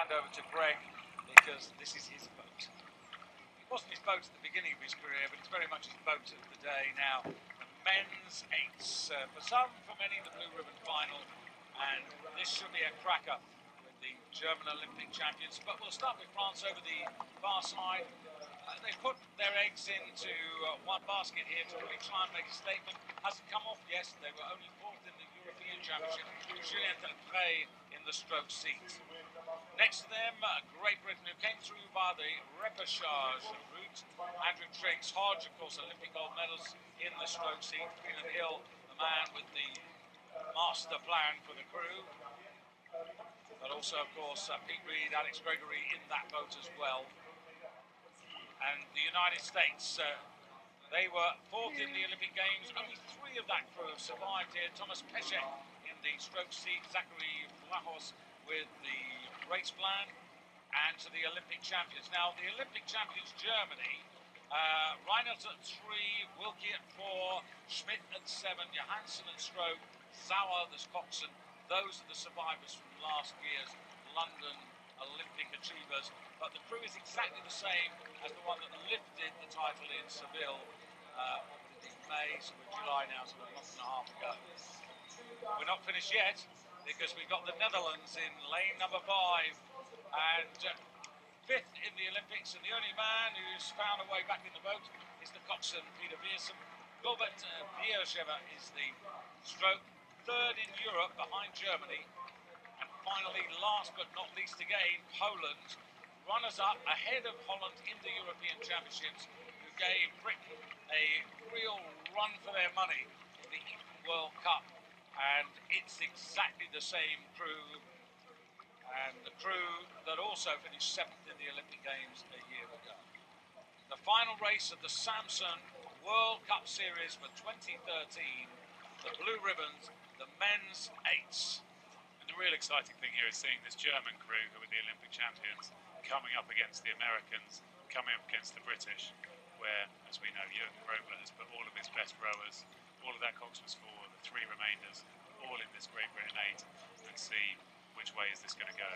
Hand over to Greg because this is his boat. It wasn't his boat at the beginning of his career, but it's very much his boat of the day now. The men's eights, for some, for many, the blue ribbon final, and this should be a cracker with the German Olympic champions. But we'll start with France over the far side. They put their eggs into one basket here to really try and make a statement. Hasn't come off yet. They were only fourth in the European Championship. Julien Delpré in the stroke seat. Next to them, Great Britain, who came through by the repechage route. Andrew Triggs, Hodge, of course, Olympic gold medals in the stroke seat. Freeland Hill, the man with the master plan for the crew. But also, of course, Pete Reed, Alex Gregory in that boat as well. And the United States, they were fourth in the Olympic Games. Only three of that crew have survived here. Thomas Pesek in the stroke seat, Zachary Vlahos with the race plan, and to the Olympic champions. Now, the Olympic champions, Germany, Reinhardt at 3, Wilkie at 4, Schmidt at 7, Johansson at stroke, Sauer, the coxed. Those are the survivors from last year's London Olympic achievers, but the crew is exactly the same as the one that lifted the title in Seville in May, so we're July now, so a month and a half ago. We're not finished yet, because we've got the Netherlands in lane number 5, and fifth in the Olympics, and the only man who's found a way back in the boat is the coxswain, Peter Viersen. Gilbert Bierscheva is the stroke, third in Europe behind Germany. And finally, last but not least again, Poland, runners-up ahead of Holland in the European Championships, who gave Britain a real run for their money in the World Cup. And it's exactly the same crew, and the crew that also finished 7th in the Olympic Games a year ago. The final race of the Samson World Cup Series for 2013, the blue ribbons, the men's eights. The real exciting thing here is seeing this German crew, who were the Olympic champions, coming up against the Americans, coming up against the British, where, as we know, Jürgen Grobler has put all of his best rowers, all of that coxswain's 4, the 3 remainders, all in this Great Britain 8, and see which way is this going to go.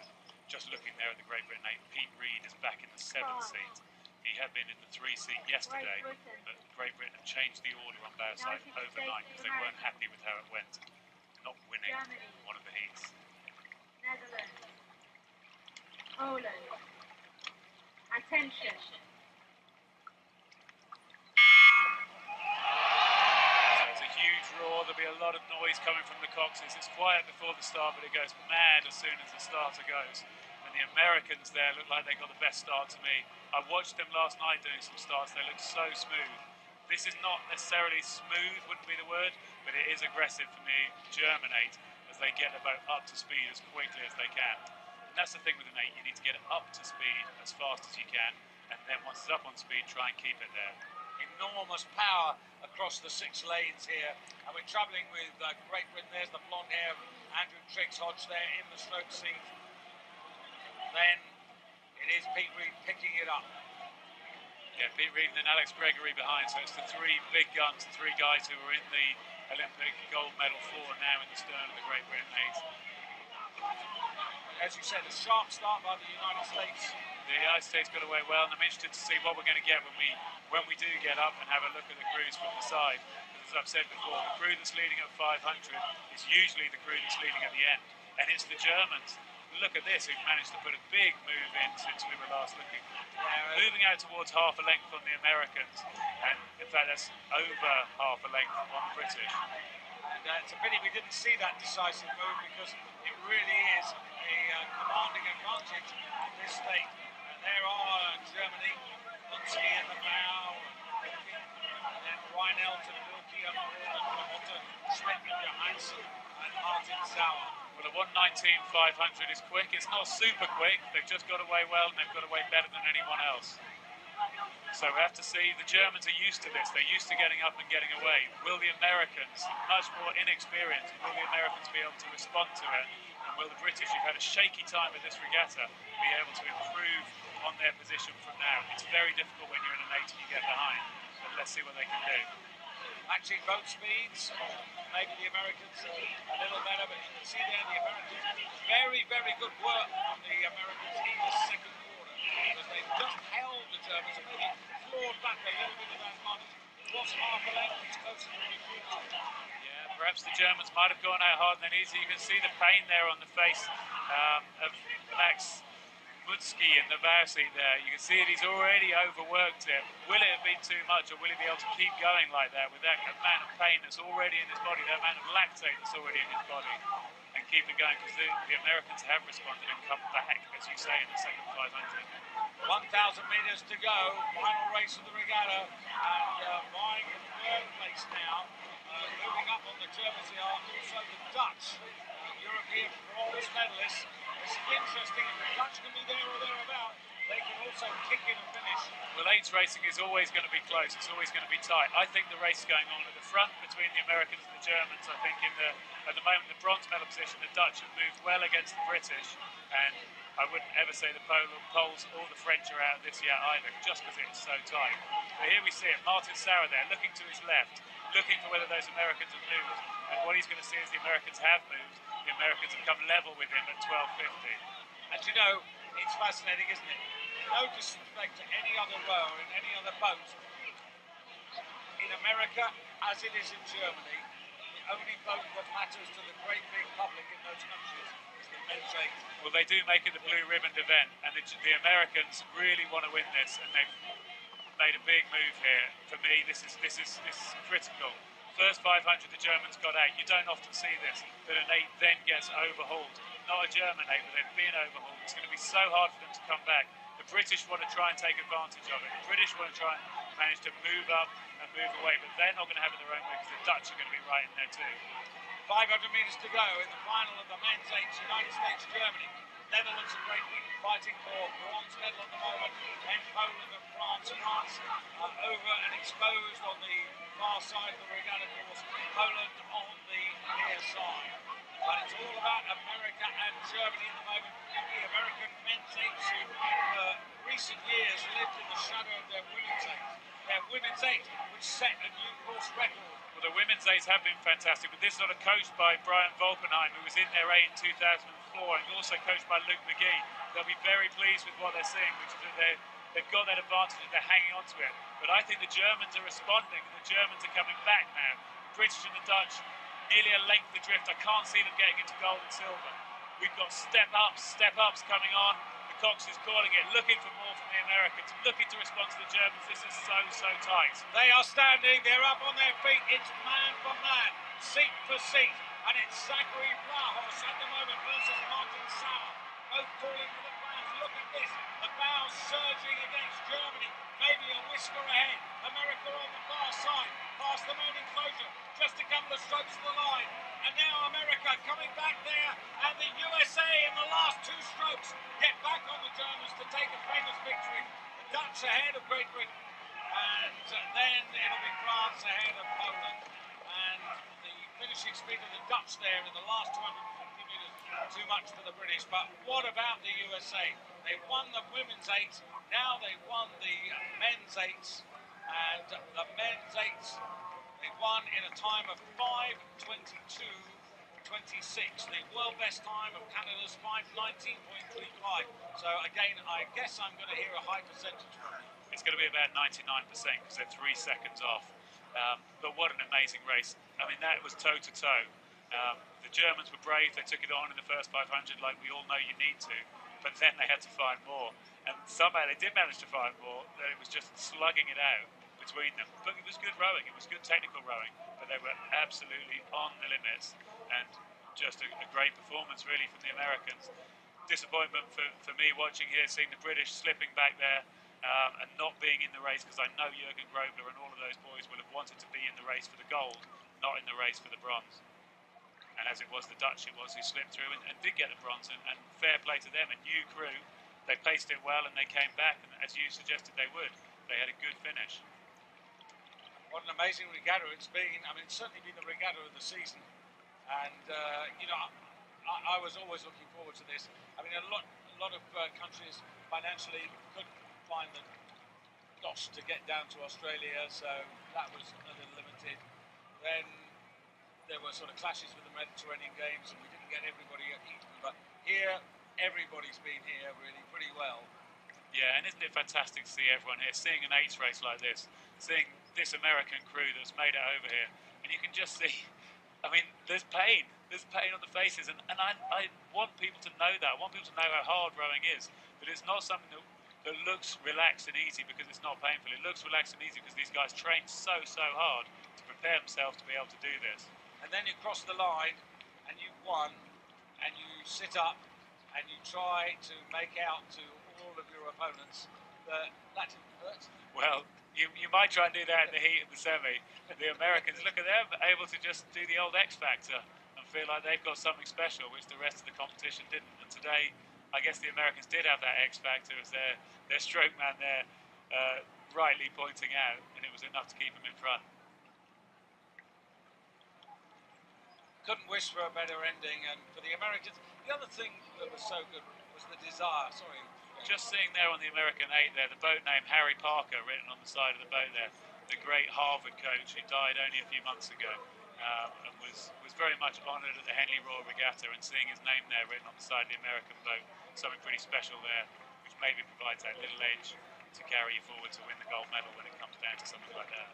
Just looking there at the Great Britain 8, Pete Reed is back in the 7th seat. He had been in the 3 seat yesterday, but Great Britain changed the order on bow side overnight because they weren't happy with how it went, not winning one of the heats. Netherlands, Poland, attention. So it's a huge roar, there'll be a lot of noise coming from the coxes. It's quiet before the start, but it goes mad as soon as the starter goes. And the Americans there look like they got the best start to me. I watched them last night doing some starts, they look so smooth. This is not necessarily smooth, wouldn't be the word, but it is aggressive from the German 8. They get the boat up to speed as quickly as they can. And that's the thing with an 8, you need to get it up to speed as fast as you can, and then once it's up on speed, try and keep it there. Enormous power across the 6 lanes here, and we're travelling with Great Britain. There's the blonde hair, Andrew Triggs, Hodge there in the stroke seat. Then it is Pete Reed picking it up. Yeah, Pete Reed and then Alex Gregory behind, so it's the 3 big guns, the 3 guys who were in the Olympic gold medal 4 now in the stern of the Great Britain 8. As you said, a sharp start by the United States. The United States got away well, and I'm interested to see what we're going to get when we do get up and have a look at the crews from the side. Because as I've said before, the crew that's leading at 500 is usually the crew that's leading at the end, and it's the Germans. Look at this, who've managed to put a big move in since we were last looking. Moving out towards half a length on the Americans, and in fact that's over half a length on the British. And it's a pity we didn't see that decisive move, because it really is a commanding advantage at this stage. And there are Germany, Lutzke in the bow, and then Reinhardt and Wilkie up the Otter, Schmidt and Johansson, and Martin Sauer. Well, the 1:19.500 is quick. It's not super quick. They've just got away well, and they've got away better than anyone else. So we have to see. The Germans are used to this. They're used to getting up and getting away. Will the Americans, much more inexperienced, will the Americans be able to respond to it? And will the British, who've had a shaky time at this regatta, be able to improve on their position from now? It's very difficult when you're in an 8 and you get behind. But let's see what they can do. Actually, boat speeds, maybe the Americans a little better, but you can see there the Americans, very, very good work from the Americans in the second quarter, because they just held the Germans and maybe clawed back a little bit of that advantage. It was half a length, it's closer to the quarter. Yeah, perhaps the Germans might have gone out harder than easy. You can see the pain there on the face of Max Mutzki in the bow seat there. You can see that he's already overworked it. Will it have been too much, or will he be able to keep going like that with that amount of pain that's already in his body, that amount of lactate that's already in his body, and keep it going? Because the Americans have responded and come back, as you say, in the second 500. 1,000 metres to go, final race of the regatta, and vying for third place now. Moving up on the Germans are also the Dutch, European bronze medalists. This is interesting. If the Dutch can be there or thereabout, they can also kick in and finish. Well, eights racing is always going to be close. It's always going to be tight. I think the race going on at the front between the Americans and the Germans. I think at the moment, the bronze medal position, the Dutch have moved well against the British, and I wouldn't ever say the Poles or the French are out of this yet either, just because it's so tight. But here we see it. Martin Sarah there, looking to his left, looking for whether those Americans have moved. And what he's going to see is the Americans have moved. The Americans have come level with him at 12.50. And you know, it's fascinating, isn't it? No disrespect to any other rower in any other boat. In America, as it is in Germany, the only boat that matters to the great big public in those countries is the men's eight. Well, they do make it the blue ribbon event, and the Americans really want to win this, and they've made a big move here. For me, this is critical. First 500, the Germans got out. You don't often see this, that an eight then gets overhauled. Not a German eight, but they've been overhauled. It's going to be so hard for them to come back. The British want to try and take advantage of it. The British want to try and manage to move up and move away, but they're not going to have it their own way, because the Dutch are going to be right in there too. 500 metres to go in the final of the men's eights, United States, Germany. Netherlands and Great Britain fighting for bronze medal at the moment. Then Poland and France. France are over and exposed on the far side of the regatta course. Poland on the near side. But it's all about America and Germany at the moment. The American men's eights who in recent years lived in the shadow of their women's eight. Their women's eight, which set a new course record. Well, the women's eights have been fantastic, but this is coached by Brian Volkenheim, who was in their eight in 2004, and also coached by Luke McGee. They'll be very pleased with what they're seeing, which is that they've got that advantage and they're hanging on to it. But I think the Germans are responding, and the Germans are coming back now. The British and the Dutch, nearly a length adrift. I can't see them getting into gold and silver. We've got step-ups coming on. The coxed is calling it, looking for more from the Americans, looking to respond to the Germans. This is so tight. They are standing, they're up on their feet. It's man for man, seat for seat. And it's Zachary Vlahos at the moment versus Martin Sauer. Both calling for the bows. Look at this. The bows surging against Germany. Maybe a whisker ahead. America on the far side. Past the main enclosure. Just a couple of strokes to the line. And now America coming back there. And the USA in the last two strokes get back on the Germans to take a famous victory. The Dutch ahead of Great Britain. And then it'll be France ahead of Poland. And the finishing speed of the Dutch there in the last 250 metres, too much for the British. But what about the USA? They won the women's eights, now they've won the men's eights, and the men's eights they won in a time of 5:22.26, the world best time of Canada's 5:19.35. So again, I guess I'm going to hear a high percentage from you. It's going to be about 99% because they're 3 seconds off. But what an amazing race. I mean, that was toe-to-toe. The Germans were brave. They took it on in the first 500 like we all know you need to. But then they had to find more. And somehow they did manage to find more. Then it was just slugging it out between them. But it was good rowing. It was good technical rowing. But they were absolutely on the limits. And just a great performance, really, from the Americans. Disappointment for me watching here, seeing the British slipping back there. And not being in the race, because I know Jürgen Grobler and all of those boys will have wanted to be in the race for the gold, not in the race for the bronze. And as it was the Dutch, it was who slipped through and did get the bronze, and fair play to them. A new crew, they paced it well and they came back, and as you suggested they would, they had a good finish. What an amazing regatta it's been. I mean, it's certainly been the regatta of the season, and you know, I was always looking forward to this. I mean, a lot of countries financially couldn't find the dosh to get down to Australia, so that was a little limited. then there were sort of clashes with the Mediterranean games and we didn't get everybody equal. But here, everybody's been here really pretty well. Yeah, and isn't it fantastic to see everyone here, seeing an eights race like this, seeing this American crew that's made it over here, and you can just see, I mean, there's pain on the faces, and I want people to know that. I want people to know how hard rowing is, but it's not something that looks relaxed and easy because it's not painful. It looks relaxed and easy because these guys train so hard to prepare themselves to be able to do this. And then you cross the line and you've won and you sit up and you try to make out to all of your opponents that didn't hurt. Well, you might try and do that in the heat of the semi. The Americans, look at them, able to just do the old X Factor and feel like they've got something special, which the rest of the competition didn't. And today, I guess the Americans did have that X Factor as their stroke man there rightly pointing out, and it was enough to keep them in front. Couldn't wish for a better ending, and for the Americans, the other thing that was so good was the desire. Sorry. Just seeing there on the American 8 there, the boat name Harry Parker written on the side of the boat there, the great Harvard coach who died only a few months ago, and was very much honoured at the Henley Royal Regatta, and seeing his name there written on the side of the American boat, something pretty special there, which maybe provides that little edge to carry you forward to win the gold medal when it comes down to something like that.